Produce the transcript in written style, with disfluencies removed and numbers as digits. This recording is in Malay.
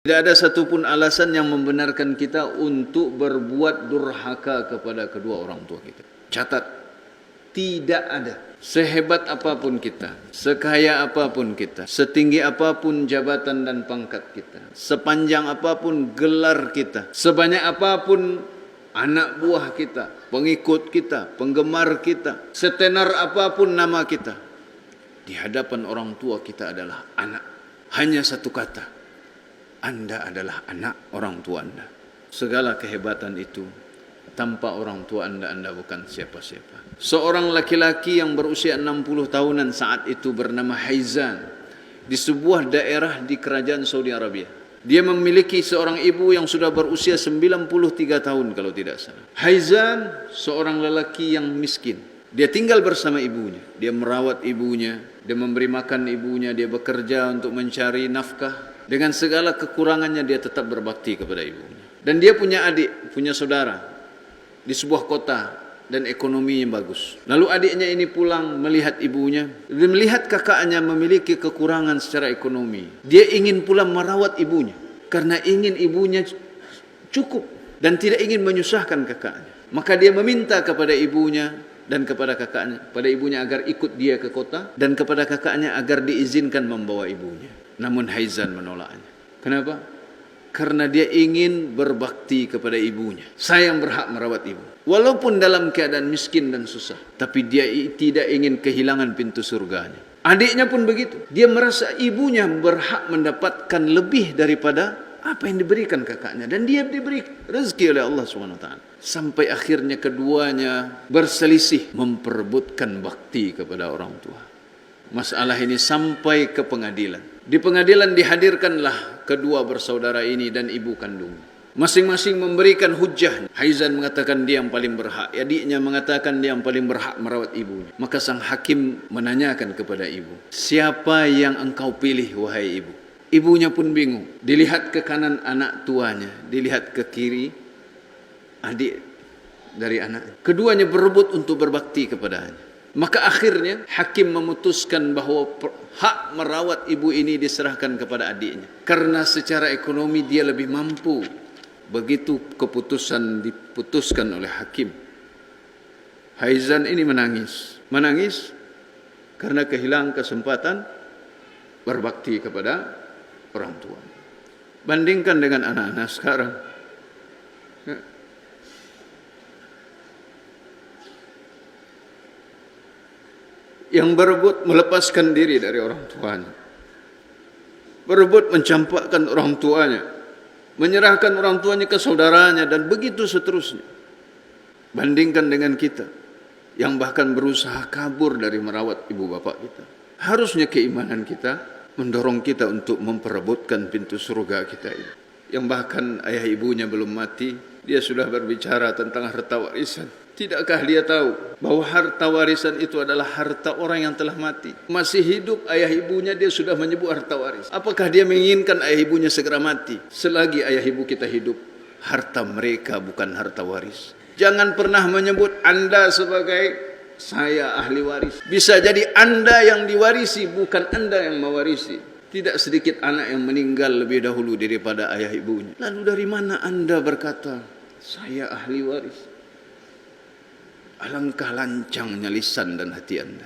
Tidak ada satupun alasan yang membenarkan kita untuk berbuat durhaka kepada kedua orang tua kita. Catat, tidak ada. Sehebat apapun kita, sekaya apapun kita, setinggi apapun jabatan dan pangkat kita, sepanjang apapun gelar kita, sebanyak apapun anak buah kita, pengikut kita, penggemar kita, setenar apapun nama kita, di hadapan orang tua kita adalah anak. Hanya satu kata, Anda adalah anak orang tua Anda. Segala kehebatan itu, tanpa orang tua Anda bukan siapa-siapa. Seorang laki-laki yang berusia 60 tahunan saat itu bernama Haizan, di sebuah daerah di kerajaan Saudi Arabia. Dia memiliki seorang ibu yang sudah berusia 93 tahun kalau tidak salah. Haizan seorang lelaki yang miskin. Dia tinggal bersama ibunya. Dia merawat ibunya, dia memberi makan ibunya, dia bekerja untuk mencari nafkah. Dengan segala kekurangannya dia tetap berbakti kepada ibunya. Dan dia punya adik, punya saudara di sebuah kota dan ekonomi yang bagus. Lalu adiknya ini pulang melihat ibunya, dia melihat kakaknya memiliki kekurangan secara ekonomi. Dia ingin pula merawat ibunya karena ingin ibunya cukup dan tidak ingin menyusahkan kakaknya. Maka dia meminta kepada ibunya dan kepada kakaknya, pada ibunya agar ikut dia ke kota dan kepada kakaknya agar diizinkan membawa ibunya. Namun Haizan menolaknya. Kenapa? Karena dia ingin berbakti kepada ibunya. Saya yang berhak merawat ibu. Walaupun dalam keadaan miskin dan susah. Tapi dia tidak ingin kehilangan pintu surganya. Adiknya pun begitu. Dia merasa ibunya berhak mendapatkan lebih daripada apa yang diberikan kakaknya. Dan dia diberi rezeki oleh Allah SWT. Sampai akhirnya keduanya berselisih memperebutkan bakti kepada orang tua. Masalah ini sampai ke pengadilan. Di pengadilan dihadirkanlah kedua bersaudara ini dan ibu kandung. Masing-masing memberikan hujah. Haizan mengatakan dia yang paling berhak. Adiknya mengatakan dia yang paling berhak merawat ibunya. Maka sang hakim menanyakan kepada ibu, siapa yang engkau pilih wahai ibu? Ibunya pun bingung. Dilihat ke kanan anak tuanya, dilihat ke kiri adik dari anak. Keduanya berebut untuk berbakti kepadanya. Maka akhirnya hakim memutuskan bahawa hak merawat ibu ini diserahkan kepada adiknya. Karena secara ekonomi dia lebih mampu. Begitu keputusan diputuskan oleh hakim. Haizan ini menangis. Menangis karena kehilangan kesempatan berbakti kepada orang tua. Bandingkan dengan anak-anak sekarang. Yang berebut melepaskan diri dari orang tuanya. Berebut mencampakkan orang tuanya. Menyerahkan orang tuanya ke saudaranya dan begitu seterusnya. Bandingkan dengan kita yang bahkan berusaha kabur dari merawat ibu bapak kita. Harusnya keimanan kita mendorong kita untuk memperebutkan pintu surga kita ini. Yang bahkan ayah ibunya belum mati, dia sudah berbicara tentang harta warisan. Tidakkah dia tahu bahwa harta warisan itu adalah harta orang yang telah mati? Masih hidup ayah ibunya dia sudah menyebut harta waris. Apakah dia menginginkan ayah ibunya segera mati? Selagi ayah ibu kita hidup, harta mereka bukan harta waris. Jangan pernah menyebut Anda sebagai saya ahli waris. Bisa jadi Anda yang diwarisi, bukan Anda yang mewarisi. Tidak sedikit anak yang meninggal lebih dahulu daripada ayah ibunya. Lalu dari mana Anda berkata, saya ahli waris? Alangkah lancangnya lisan dan hati Anda.